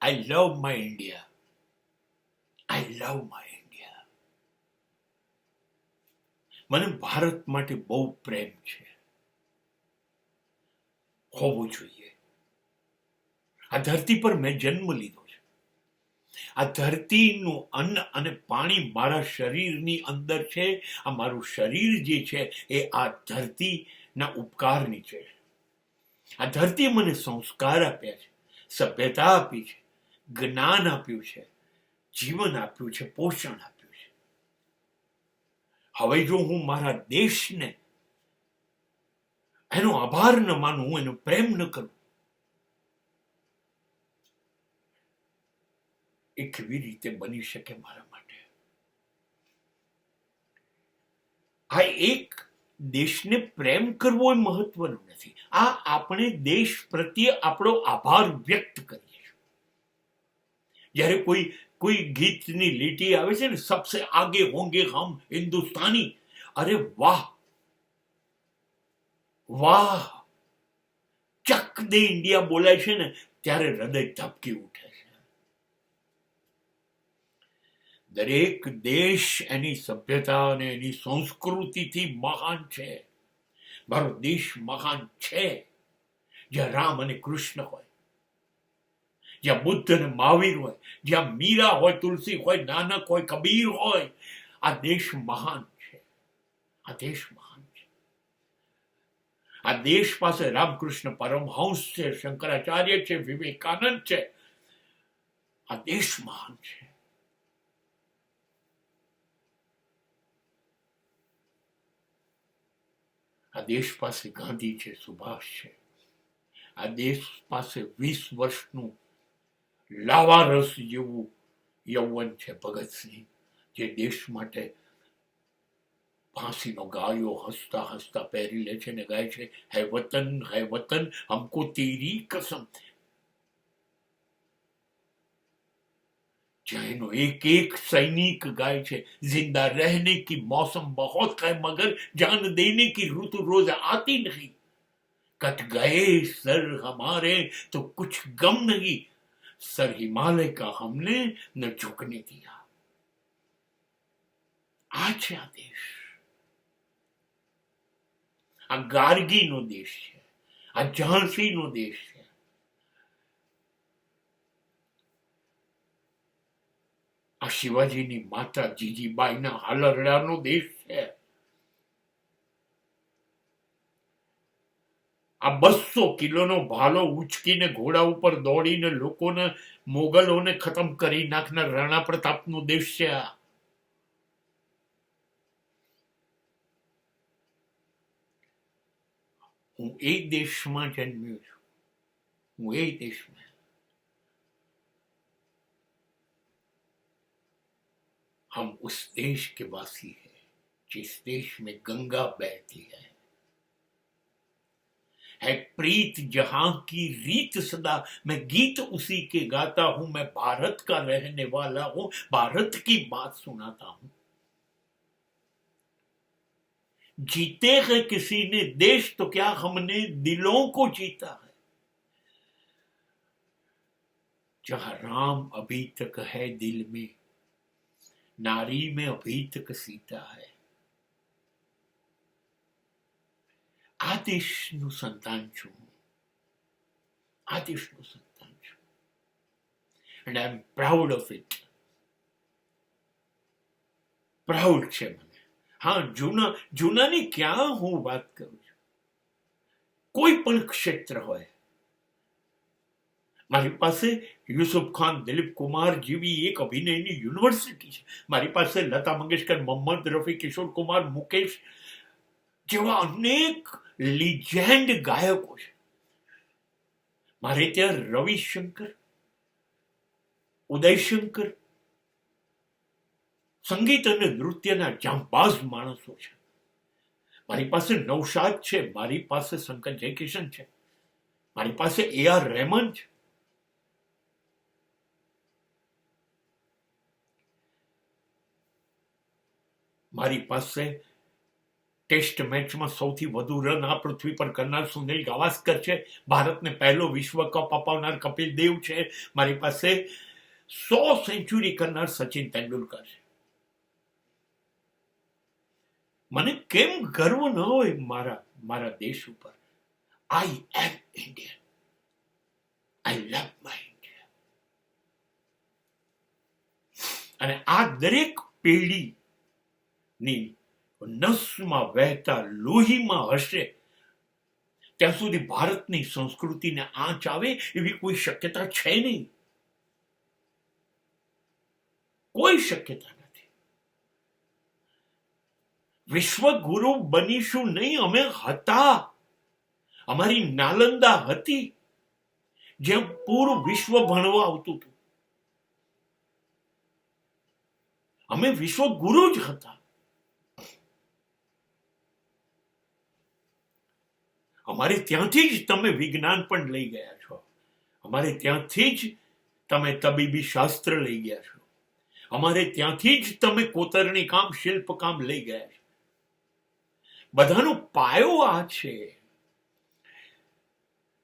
I love my India. I love my India. મને ભારત માટે બહુ પ્રેમ છે, હોવું જોઈએ. આ ધરતી પર મેં જન્મ લીધો છે. આ ધરતીનું અન્ન અને પાણી મારા શરીરની અંદર છે. આ મારું શરીર જે છે એ આ ધરતીના ઉપકારની છે. આ ધરતી મને સંસ્કાર આપ્યા છે, સભ્યતા આપી છે, જ્ઞાન આપ્યું છે, જીવન આપ્યું છે, પોષણ આપ્યું છે. હવે જો હું મારા દેશને એનો આભાર ન માનું, હું એનો પ્રેમ ન કરું, એ કેવી રીતે બની શકે મારા માટે? આ એક દેશને પ્રેમ કરવો એ મહત્વનું નથી. આ આપણે દેશ પ્રત્યે આપણો આભાર વ્યક્ત કરીએ છીએ. જ્યારે કોઈ ગીતની લીટી આવે છે ને, સબસે આગે હોંગે હમ હિન્દુસ્તાની, અરે વાહ વાહ, ચક દે ઇન્ડિયા બોલાય છે ને, ત્યારે હૃદય ધબકી ઉઠે છે. દરેક દેશ એની સભ્યતા અને એની સંસ્કૃતિથી મહાન છે. મારો દેશ મહાન છે. જ્યાં રામ અને કૃષ્ણ હોય, જ્યાં બુદ્ધ અને મહાવીર હોય, જ્યાં મીરા હોય, તુલસી હોય, નાનક હોય, કબીર હોય, આ દેશ મહાન છે. આ દેશ મહાન છે. આ દેશ પાસે રામકૃષ્ણ પરમહંસ છે, શંકરાચાર્ય છે, વિવેકાનંદ છે. આ દેશ મહાન છે. આ દેશ પાસે ગાંધી છે, સુભાષ છે. આ દેશ પાસે 20 વર્ષનું લાવારસ જેવું યૌવન છે, ભગતસિંહ, જે દેશ માટે ફાંસીનો ગાયો હસતા હસતા પહેરી લે છે ને ગાય છે, હે વતન હમકો તેરી કસમ. જ્યાં એનો એક એક સૈનિક ગાય છે, जिंदा रहने की मौसम बहुत है मगर जान देने की ऋतु रोज आती नहीं, कट गए सर हमारे तो कुछ गम नहीं, सर हिमालय का हमने न झुकने दिया. આ છે આ દેશ. આ ગાર્ગીનો દેશ છે. આ ઝાંસીનો દેશ છે. આ શિવાજીની માતા જીજીબાઈના હાલરડાનો દેશ છે. આ 200 કિલોનો ભાલો ઉચકીને ઘોડા ઉપર દોડીને લોકોને, મોગલોને ખતમ કરી નાખનાર રાણા પ્રતાપનો દેશ છે. હું એ દેશમાં જન્મ્યો છું. હું એ દેશમાં. हम उस देश के वासी हैं जिस देश में गंगा बहती है प्रीत जहां की रीत सदा, मैं गीत उसी के गाता हूं, मैं भारत का रहने वाला हूं, भारत की बात सुनाता हूं. जीते हैं किसी ने देश तो क्या हमने दिलों को जीता है. जहां राम अभी तक है दिल में, नारी में अभी तक सीता है. આ દેશનું સંતાન છું. આ દેશનું સંતાન છું. and I am proud of it. Proud છે મને. હા, જૂનાની ક્યાં હું વાત કરું છું. કોઈ પણ ક્ષેત્ર હોય, મારી પાસે યુસુફ ખાન, દિલીપ કુમાર જેવી એક અભિનયની યુનિવર્સિટી છે. મારી પાસે લતા મંગેશકર, મોહમ્મદ રફી, કિશોર કુમાર, મુકેશ જેવા અનેક લિજેન્ડ ગાયકો છે. મારે ત્યાં રવિશંકર, ઉદયશંકર, સંગીત અને નૃત્યના જાંબાઝ માણસો છે. મારી પાસે નૌશાદ છે, મારી પાસે શંકર જયકિશન છે, મારી પાસે AR રહેમાન છે. મારી પાસે ટેસ્ટ મેચમાં સૌથી વધુ રન આ પૃથ્વી પર કરનાર સુનિલ ગાવસ્કર છે. ભારતને પહેલો વિશ્વ કપ અપાવનાર કપિલ દેવ છે. મારી પાસે 100 સેન્ચુરી કરનાર સચિન તેંડુલકર છે. મને કેમ ગર્વ ન હોય મારા દેશ ઉપર? I am Indian. I love my India. અને આ દરેક પેઢીની નસમાં વહેતા લોહીમાં હશે ત્યાં સુધી ભારતની સંસ્કૃતિને આંચ આવે એવી કોઈ શક્યતા છે નહીં. કોઈ શક્યતા નથી. વિશ્વગુરુ બનીશું નહીં, અમે હતા. અમારી નાલંદા હતી જ્યાં પૂરું વિશ્વ ભણવા આવતું હતું. અમે વિશ્વગુરુ જ હતા. અમારે ત્યાંથી જ તમે વિજ્ઞાન પણ લઈ ગયા છો. અમારે ત્યાંથી જ તમે તબીબી શાસ્ત્ર લઈ ગયા છો. અમારે ત્યાંથી જ તમે કોતરણી કામ, શિલ્પકામ લઈ ગયા છો. બધાનો પાયો આ છે.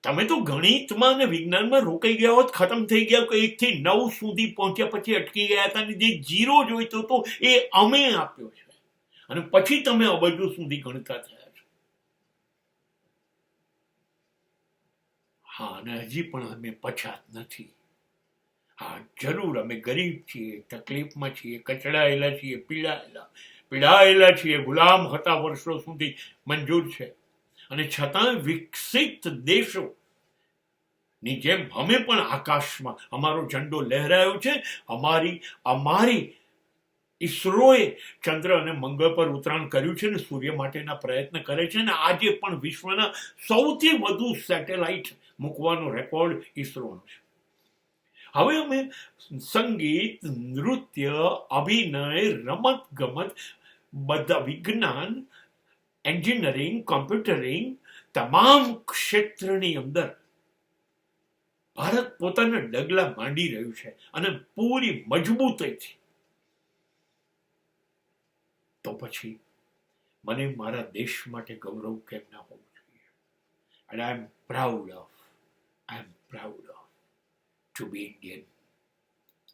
તમે તો ગણિતમાં અને વિજ્ઞાનમાં રોકાઈ ગયા હોત, ખતમ થઈ ગયા, 1 થી 9 સુધી પહોંચ્યા પછી અટકી ગયા હતા. અને જે 0 જોઈતો હતો એ અમે આપ્યો છે. અને પછી તમે અબજો સુધી ગણતા થયા છો. હા, અને હજી પણ અમે પછાત નથી. હા, જરૂર અમે ગરીબ છીએ, તકલીફમાં છીએ, કચડાયેલા છીએ, પીડાયેલા છીએ, ગુલામ હતા વર્ષો સુધી, મંજૂર છે. અને છતાં વિકસિત દેશો ની જેમ અમે પણ આકાશમાં અમારો ઝંડો લહેરાયો છે. અમારી ઈસરોએ ચંદ્ર અને મંગળ પર ઉતરાણ કર્યું છે ને સૂર્ય માટેના પ્રયત્ન કરે છે. ને આજે પણ વિશ્વના સૌથી વધુ સેટેલાઇટ મૂકવાનો રેકોર્ડ ઈસરોનો છે. હવે અમે સંગીત, નૃત્ય, અભિનય, રમત ગમત, બધા વિજ્ઞાન, એન્જિનિયરિંગ, કોમ્પ્યુટરિંગ, તમામ ક્ષેત્રની અંદર ભારત પોતાના ડગલા માંડી રહ્યું છે. અને પૂરી મજબૂતાઈથી. તો પછી મને મારા દેશ માટે ગૌરવ કેમ ના હોવું જોઈએ? And I am proud of to be Indian.